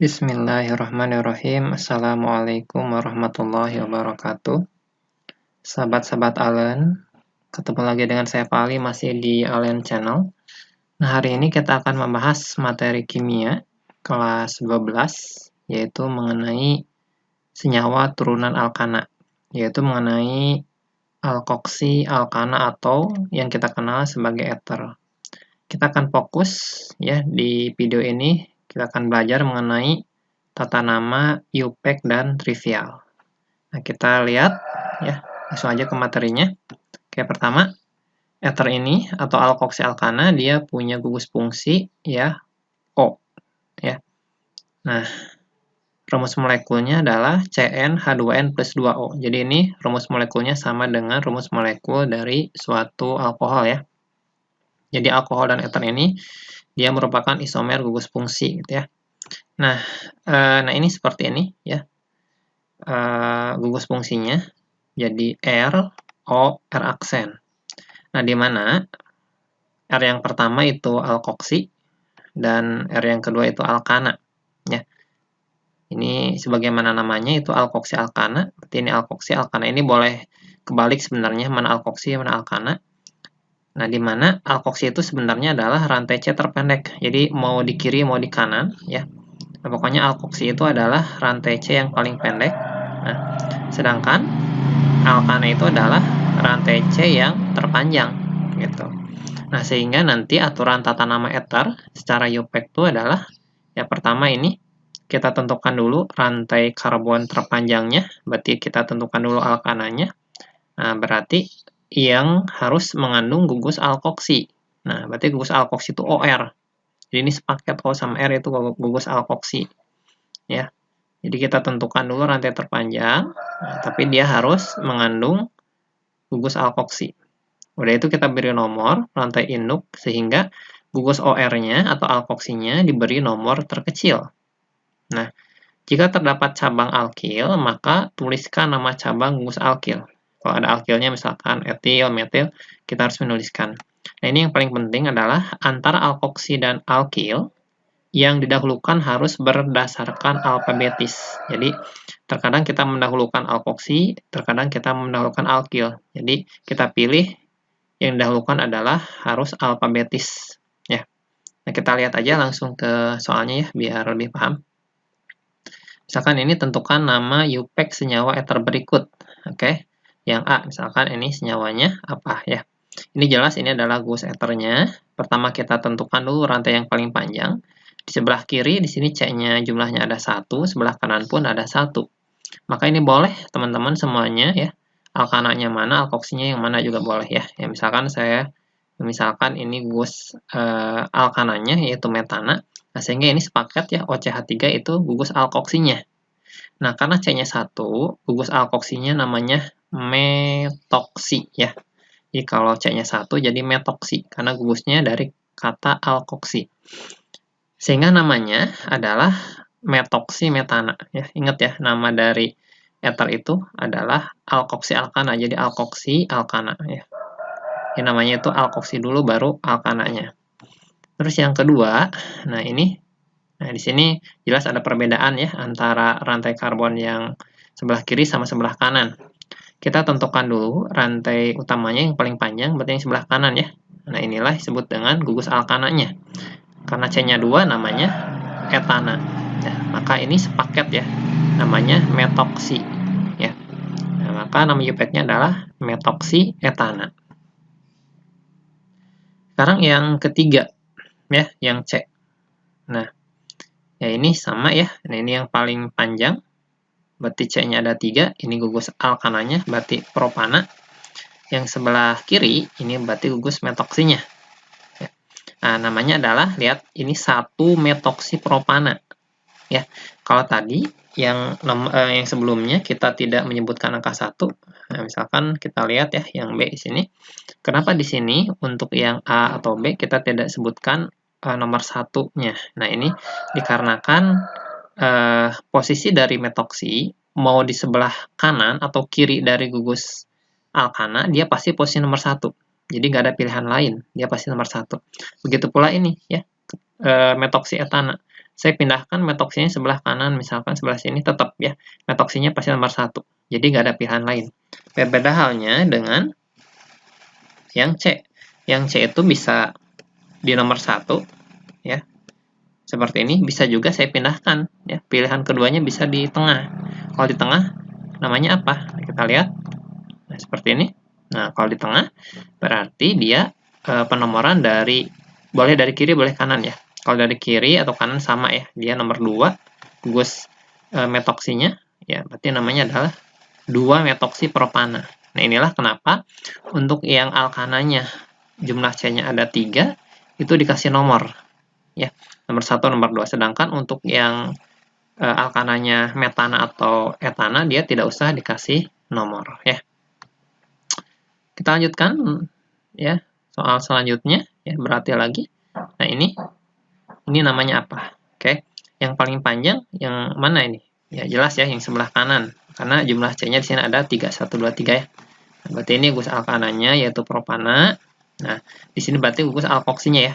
Bismillahirrahmanirrahim. Assalamualaikum warahmatullahi wabarakatuh. Sahabat-sahabat Allen, ketemu lagi dengan saya Pali masih di Allen Channel. Nah, hari ini kita akan membahas materi kimia kelas 12, yaitu mengenai senyawa turunan alkana, yaitu mengenai alkoksi alkana atau yang kita kenal sebagai ether. Kita akan fokus ya di video ini. Kita akan belajar mengenai tata nama, UPEC, dan trivial. Nah, kita lihat ya, langsung aja ke materinya. Oke, pertama, ether ini atau alkoksi alkana dia punya gugus fungsi ya O ya. Nah, rumus molekulnya adalah CnH2n plus 2O. Jadi ini rumus molekulnya sama dengan rumus molekul dari suatu alkohol ya. Jadi alkohol dan ether ini dia merupakan isomer gugus fungsi gitu ya. Nah ini seperti ini ya. Gugus fungsinya jadi R, O, R aksen. Nah, di mana R yang pertama itu alkoksi dan R yang kedua itu alkana ya. Ini sebagaimana namanya itu alkoksi alkana. Berarti ini alkoksi alkana, ini boleh kebalik sebenarnya, mana alkoksi mana alkana. Nah, di mana alkoksi itu sebenarnya adalah rantai C terpendek. Jadi mau di kiri mau di kanan ya. Nah, pokoknya alkoksi itu adalah rantai C yang paling pendek. Nah, sedangkan alkana itu adalah rantai C yang terpanjang gitu. Nah, sehingga nanti aturan tata nama ether secara UPEC itu adalah ya, pertama ini kita tentukan dulu rantai karbon terpanjangnya, berarti kita tentukan dulu alkananya. Nah, berarti yang harus mengandung gugus alkoksi. Nah, berarti gugus alkoksi itu OR. Jadi ini sepaket O sama R itu gugus alkoksi. Ya. Jadi kita tentukan dulu rantai terpanjang, nah, tapi dia harus mengandung gugus alkoksi. Udah itu kita beri nomor rantai induk sehingga gugus OR-nya atau alkoksinya diberi nomor terkecil. Nah, jika terdapat cabang alkil, maka tuliskan nama cabang gugus alkil. Kalau ada alkilnya misalkan etil, metil, kita harus menuliskan. Nah, ini yang paling penting adalah antara alkoksi dan alkil yang didahulukan harus berdasarkan alfabetis. Jadi, terkadang kita mendahulukan alkoksi, terkadang kita mendahulukan alkil. Jadi, kita pilih yang didahulukan adalah harus alfabetis. Ya. Nah, kita lihat aja langsung ke soalnya ya, biar lebih paham. Misalkan ini tentukan nama UPEC senyawa ether berikut. Oke. Yang A, misalkan ini senyawanya apa ya. Ini jelas ini adalah gugus ethernya. Pertama kita tentukan dulu rantai yang paling panjang. Di sebelah kiri, di sini C-nya jumlahnya ada 1, sebelah kanan pun ada 1. Maka ini boleh teman-teman semuanya ya. Alkananya mana, alkoksinya yang mana juga boleh ya. Ya misalkan ini gugus alkananya yaitu metana. Nah, sehingga ini sepakat ya, OCH3 itu gugus alkoksinya. Nah, karena C-nya 1, gugus alkoksinya namanya metoksi ya. Jadi kalau C-nya 1 jadi metoksi karena gugusnya dari kata alkoksi. Sehingga namanya adalah metoksi metana ya. Ingat ya, nama dari ether itu adalah alkoksi alkana. Jadi alkoksi alkana ya. Ini namanya itu alkoksi dulu baru alkananya. Terus yang kedua, nah ini di sini jelas ada perbedaan ya antara rantai karbon yang sebelah kiri sama sebelah kanan. Kita tentukan dulu rantai utamanya yang paling panjang, berarti yang sebelah kanan ya. Nah, inilah disebut dengan gugus alkananya. Karena C-nya 2 namanya etana. Ya, maka ini sepaket ya, namanya metoksi ya. Nah, maka nama UPEC-nya adalah metoksi etana. Sekarang yang ketiga ya, yang C. Nah, ya ini sama ya. Nah, ini yang paling panjang. Berarti C-nya ada 3, ini gugus alkananya, berarti propana. Yang sebelah kiri, ini berarti gugus metoksinya. Ya. Nah, namanya adalah, lihat, ini 1 metoksi propana. Ya. Kalau tadi, yang sebelumnya kita tidak menyebutkan angka 1, nah, misalkan kita lihat ya, yang B di sini. Kenapa di sini, untuk yang A atau B, kita tidak sebutkan nomor 1-nya. Nah, ini dikarenakan posisi dari metoksi mau di sebelah kanan atau kiri dari gugus alkana, dia pasti posisi nomor 1. Jadi nggak ada pilihan lain, dia pasti nomor 1. Begitu pula ini ya, metoksi etana. saya pindahkan metoksinya sebelah kanan, misalkan sebelah sini tetap ya, metoksinya pasti nomor 1. Jadi nggak ada pilihan lain. Berbeda halnya dengan yang C. Yang C itu bisa di nomor 1 ya. Seperti ini, bisa juga saya pindahkan ya. Pilihan keduanya bisa di tengah. Kalau di tengah namanya apa? Kita lihat. Nah, seperti ini. Nah, kalau di tengah berarti dia penomoran boleh dari kiri, boleh kanan ya. Kalau dari kiri atau kanan sama ya. Dia nomor 2, gugus metoksinya ya, berarti namanya adalah 2 metoksi propana. Nah, inilah kenapa untuk yang alkananya jumlah C-nya ada 3, itu dikasih nomor ya. Nomor 1, nomor 2. Sedangkan untuk yang alkananya metana atau etana dia tidak usah dikasih nomor ya. Kita lanjutkan ya, soal selanjutnya ya, berarti lagi. Nah, ini namanya apa? Oke. Yang paling panjang yang mana ini? Ya, jelas ya, yang sebelah kanan. Karena jumlah C-nya di sini ada 3, 1, 2, 3 ya. Nah, berarti ini gugus alkananya yaitu propana. Nah, di sini berarti gugus alkoksinya ya.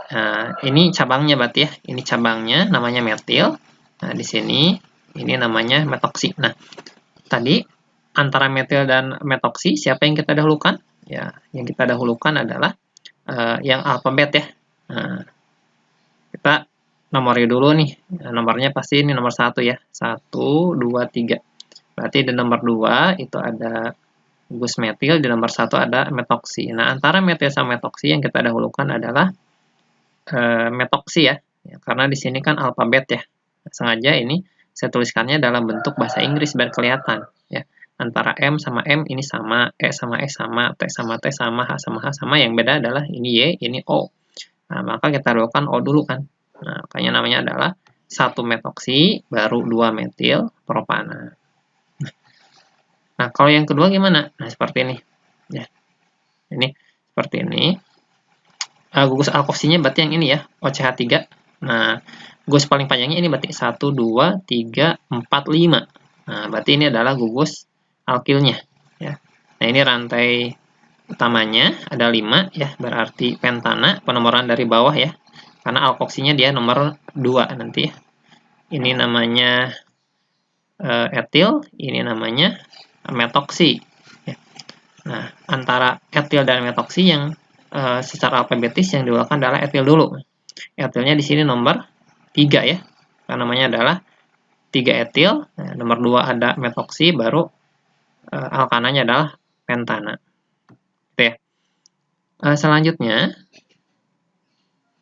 Nah, ini cabangnya berarti ya. Ini cabangnya namanya metil. Nah, di sini ini namanya metoksi. Nah, tadi antara metil dan metoksi siapa yang kita dahulukan? Ya, yang kita dahulukan adalah yang alfabet ya. Nah, kita nomori dulu nih. Nah, nomornya pasti ini nomor 1 ya. 1, 2, 3. Berarti di nomor 2 itu ada gugus metil, di nomor 1 ada metoksi. Nah, antara metil sama metoksi yang kita dahulukan adalah metoksi ya. Karena di sini kan alfabet ya. Sengaja ini saya tuliskannya dalam bentuk bahasa Inggris biar kelihatan ya. Antara M sama M ini sama, E sama E sama, T sama T sama, H sama H sama. Yang beda adalah ini Y, ini O. Nah, maka kita dahulukan O dulu kan. Nah, makanya namanya adalah 1 metoksi, baru 2 metil propana. Nah, kalau yang kedua gimana? Nah, seperti ini. Ya. Ini seperti ini. Gugus alkoksinya berarti yang ini ya, OCH3. Nah, gugus paling panjangnya ini berarti 1, 2, 3, 4, 5. Nah, berarti ini adalah gugus alkilnya ya. Nah, ini rantai utamanya ada 5 ya, berarti pentana, penomoran dari bawah ya. Karena alkoksinya dia nomor 2 nanti ya. Ini namanya etil, ini namanya metoksi ya. Nah, antara etil dan metoksi yang secara alfabetis yang diulakan adalah etil dulu. Etilnya di sini nomor 3 ya. Karena namanya adalah 3 etil. Nah, nomor 2 ada metoksi, baru alkananya adalah pentana. Oke ya. Selanjutnya,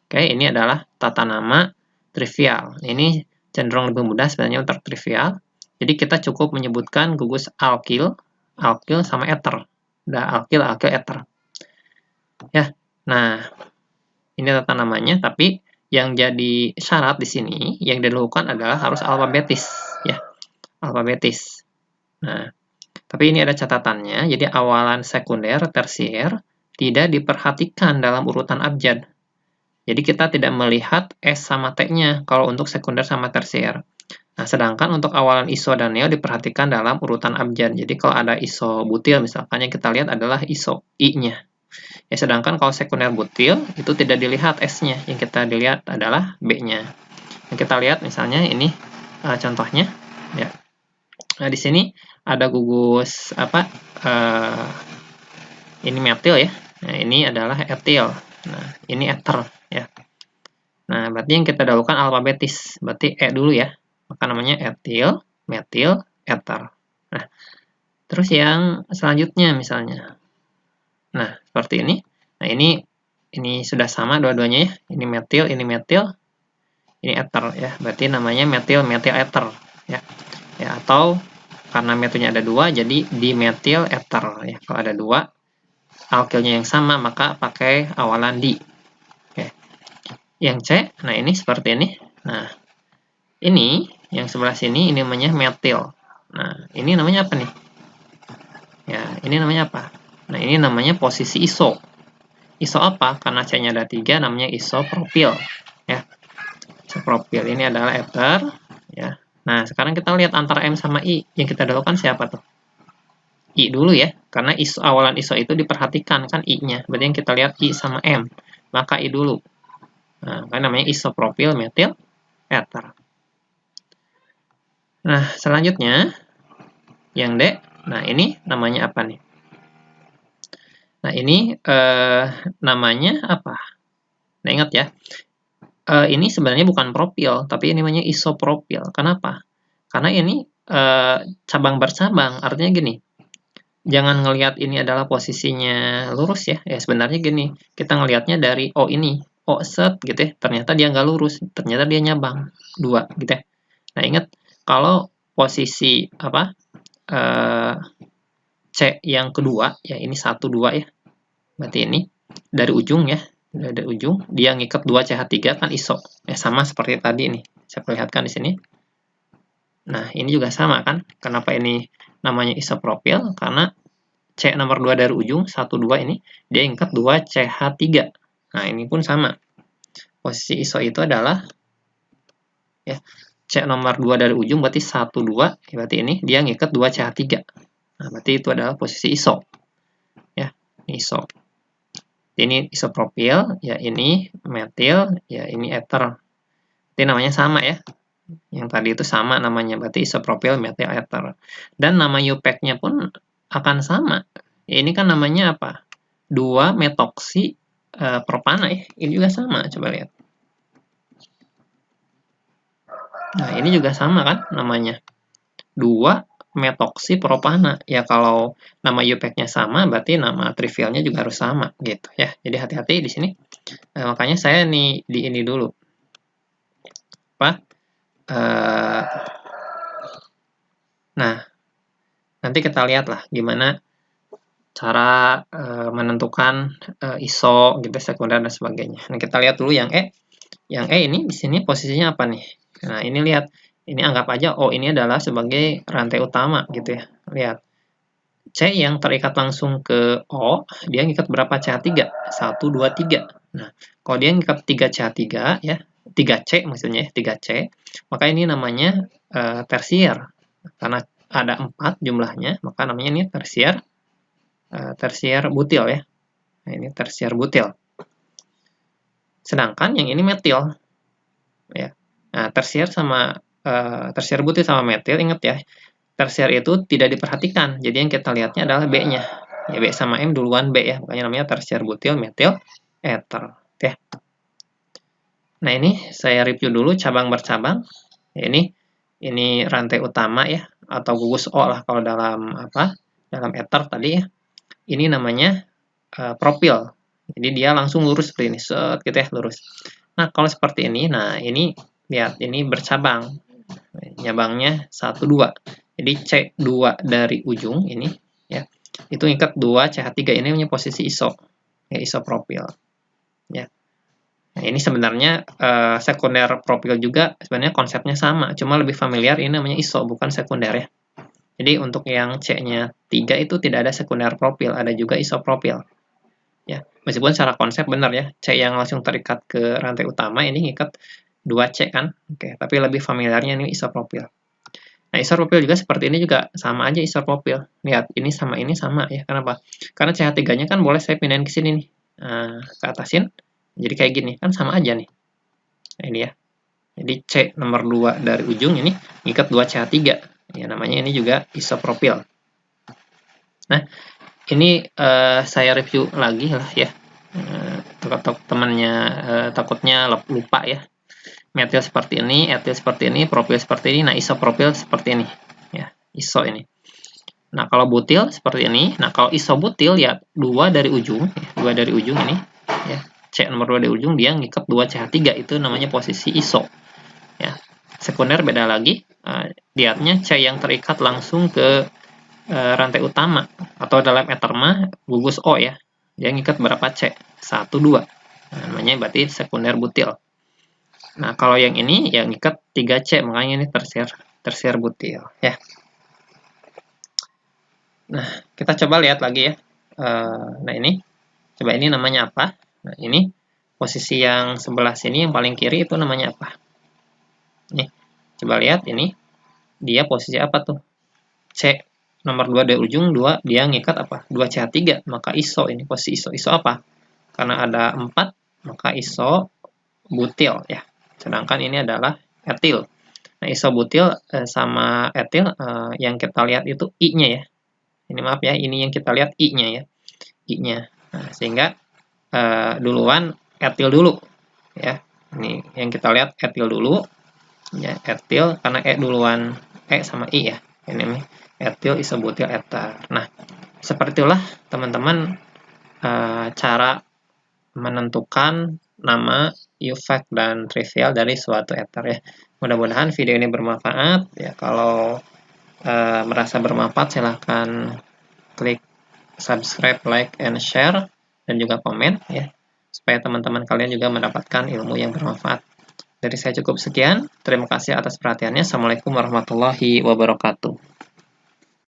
oke, ini adalah tata nama trivial. Ini cenderung lebih mudah sebenarnya untuk trivial. Jadi kita cukup menyebutkan gugus alkil sama ether. Udah alkil, ether. Ya. Nah, ini tata namanya, tapi yang jadi syarat di sini yang dilakukan adalah harus alfabetis ya. Alfabetis. Nah, tapi ini ada catatannya, jadi awalan sekunder, tersier tidak diperhatikan dalam urutan abjad. Jadi kita tidak melihat S sama T-nya kalau untuk sekunder sama tersier. Nah, sedangkan untuk awalan iso dan neo diperhatikan dalam urutan abjad. Jadi kalau ada iso butil misalkan yang kita lihat adalah iso I-nya. Ya, sedangkan kalau sekunder butil itu tidak dilihat S-nya, yang kita dilihat adalah B-nya. Yang kita lihat misalnya ini contohnya ya. Nah, di sini ada gugus apa? Ini metil ya. Nah, ini adalah etil. Nah, ini ether ya. Nah, berarti yang kita dahulukan alfabetis. Berarti E dulu ya. Maka namanya etil, metil, ether. Nah, terus yang selanjutnya misalnya. Nah, seperti ini. Nah, ini sudah sama dua-duanya ya. Ini metil, ini ether ya. Berarti namanya metil ether ya. Ya, atau karena metilnya ada 2, jadi dimetil ether ya. Kalau ada 2 alkilnya yang sama, maka pakai awalan di. Oke. Yang C, nah ini seperti ini. Nah, ini yang sebelah sini ini namanya metil. Nah, ini namanya apa nih? Ya, ini namanya apa? Nah, ini namanya posisi iso. Iso apa? Karena C-nya ada 3, namanya isopropil. Ya. Isopropil ini adalah ether. Ya. Nah, sekarang kita lihat antara M sama I. Yang kita dahulukan siapa tuh? I dulu ya. Karena awalan iso itu diperhatikan kan I-nya. Berarti yang kita lihat I sama M. Maka I dulu. Nah, kan namanya isopropil metil ether. Nah, selanjutnya yang D. Nah, ini namanya apa nih? Nah, ini namanya apa? Nah, ingat ya. Ini sebenarnya bukan propil, tapi ini namanya isopropil. Kenapa? Karena ini cabang bersabang, artinya gini. Jangan ngelihat ini adalah posisinya lurus ya. Ya sebenarnya gini, kita ngelihatnya dari O ini. O set gitu ya, ternyata dia nggak lurus, ternyata dia nyabang. 2 gitu ya. Nah ingat, kalau posisi apa C yang kedua, ya ini 1, 2 ya. Berarti ini dari ujung ya. Dari ujung, dia ngikat 2 CH3 kan iso. Ya sama seperti tadi nih. Saya perlihatkan di sini. Nah, ini juga sama kan? Kenapa ini namanya isopropil? Karena C nomor 2 dari ujung, 1, 2 ini, dia ikat 2 CH3. Nah, ini pun sama. Posisi iso itu adalah ya, C nomor 2 dari ujung, berarti 1, 2, berarti ini dia ngikat 2 CH3. Nah, berarti itu adalah posisi iso. Ya, ini iso. Ini isopropil, ya ini metil, ya ini ether. Ini namanya sama ya. Yang tadi itu sama namanya, berarti isopropil metil ether. Dan nama UPAC-nya pun akan sama. Ini kan namanya apa? 2 metoksi propana ya. Ini juga sama, coba lihat. Nah, ini juga sama kan namanya. 2 metoksi propana. Ya kalau nama UPAC-nya sama, berarti nama trivialnya juga harus sama gitu ya. Jadi hati-hati di sini. Makanya saya nih di ini dulu. Apa? Nah, nanti kita lihat lah gimana cara menentukan ISO gitu sekunder dan sebagainya. Nah, kita lihat dulu yang E. Yang E ini di sini posisinya apa nih? Nah, ini lihat. Ini anggap aja O ini adalah sebagai rantai utama gitu ya. Lihat. C yang terikat langsung ke O, dia ngikat berapa CH3? 1, 2, 3. Nah, kalau dia ngikat 3 CH3 ya, 3C maksudnya ya, 3C, maka ini namanya tersier. Karena ada 4 jumlahnya, maka namanya ini tersier butil ya. Nah, ini tersier butil. Sedangkan yang ini metil. Ya. Nah, tersier butil sama metil, ingat ya. Tersier itu tidak diperhatikan. Jadi yang kita lihatnya adalah B-nya. Ya, B sama M duluan B ya. Makanya namanya tersier butil metil ether. Oke. Nah, ini saya review dulu cabang bercabang. Ya, ini rantai utama ya, atau gugus O lah kalau dalam dalam ether tadi ya. Ini namanya propil. Jadi dia langsung lurus seperti ini, set gitu ya, lurus. Nah, kalau seperti ini, nah ini lihat, ini bercabang. Nyabangnya 1, 2. Jadi C2 dari ujung ini ya, itu ngikat 2 CH3, ini punya posisi iso. Ya, isopropil. Ya. Nah, ini sebenarnya sekunder propil juga sebenarnya konsepnya sama, cuma lebih familiar ini namanya iso, bukan sekunder ya. Jadi untuk yang C-nya 3 itu tidak ada sekunder propil, ada juga isopropil. Ya, meskipun secara konsep benar ya, C yang langsung terikat ke rantai utama ini ngikat 2C kan. Oke, tapi lebih familiarnya ini isopropil. Nah, isopropil juga seperti ini juga sama aja isopropil. Lihat, ini sama ya. Kenapa? Karena CH3-nya kan boleh saya pindahin ke sini nih. Nah, ke atasin. Jadi kayak gini, kan sama aja nih. Nah, ini ya. Jadi C nomor 2 dari ujung ini ngikat 2 CH3. Ya, namanya ini juga isopropil. Nah, ini saya review lagi lah ya. Temannya takutnya lupa ya. Metil seperti ini, etil seperti ini, propil seperti ini, nah isopropil seperti ini. Ya, iso ini. Nah, kalau butil seperti ini. Nah, kalau isobutil ya 2 dari ujung, ya, 2 dari ujung ini ya. C nomor 2 dari ujung dia ngikat 2 CH3, itu namanya posisi iso. Ya. Sekunder beda lagi. Lihatnya C yang terikat langsung ke rantai utama, atau dalam ether mah gugus O ya. Dia ngikat berapa C? 1, 2. Nah, namanya berarti sekunder butil. Nah, kalau yang ini yang ngikat 3C, makanya ini tersier butil ya. Nah, kita coba lihat lagi ya. Nah, ini coba, ini namanya apa? Nah, ini posisi yang sebelah sini yang paling kiri itu namanya apa? Nih, coba lihat ini. Dia posisi apa tuh? C nomor 2 dari ujung 2, dia ngikat apa? 2 CH3, maka iso, ini posisi iso. Iso apa? Karena ada 4, maka iso isobutil ya. Sedangkan ini adalah etil. Nah, isobutil sama etil yang kita lihat itu I-nya ya. Ini maaf ya, ini yang kita lihat I-nya ya. I-nya. Nah, sehingga duluan etil dulu ya. Ini yang kita lihat etil dulu. Ya, etil karena duluan sama I ya. Ini etil isobutil eter. Nah, seperti itulah teman-teman cara menentukan nama, UFACT, dan trivial dari suatu ether ya. Mudah-mudahan video ini bermanfaat ya. Kalau merasa bermanfaat silahkan klik subscribe, like, and share, dan juga komen ya, supaya teman-teman kalian juga mendapatkan ilmu yang bermanfaat. Dari saya cukup sekian. Terima kasih atas perhatiannya. Assalamualaikum warahmatullahi wabarakatuh.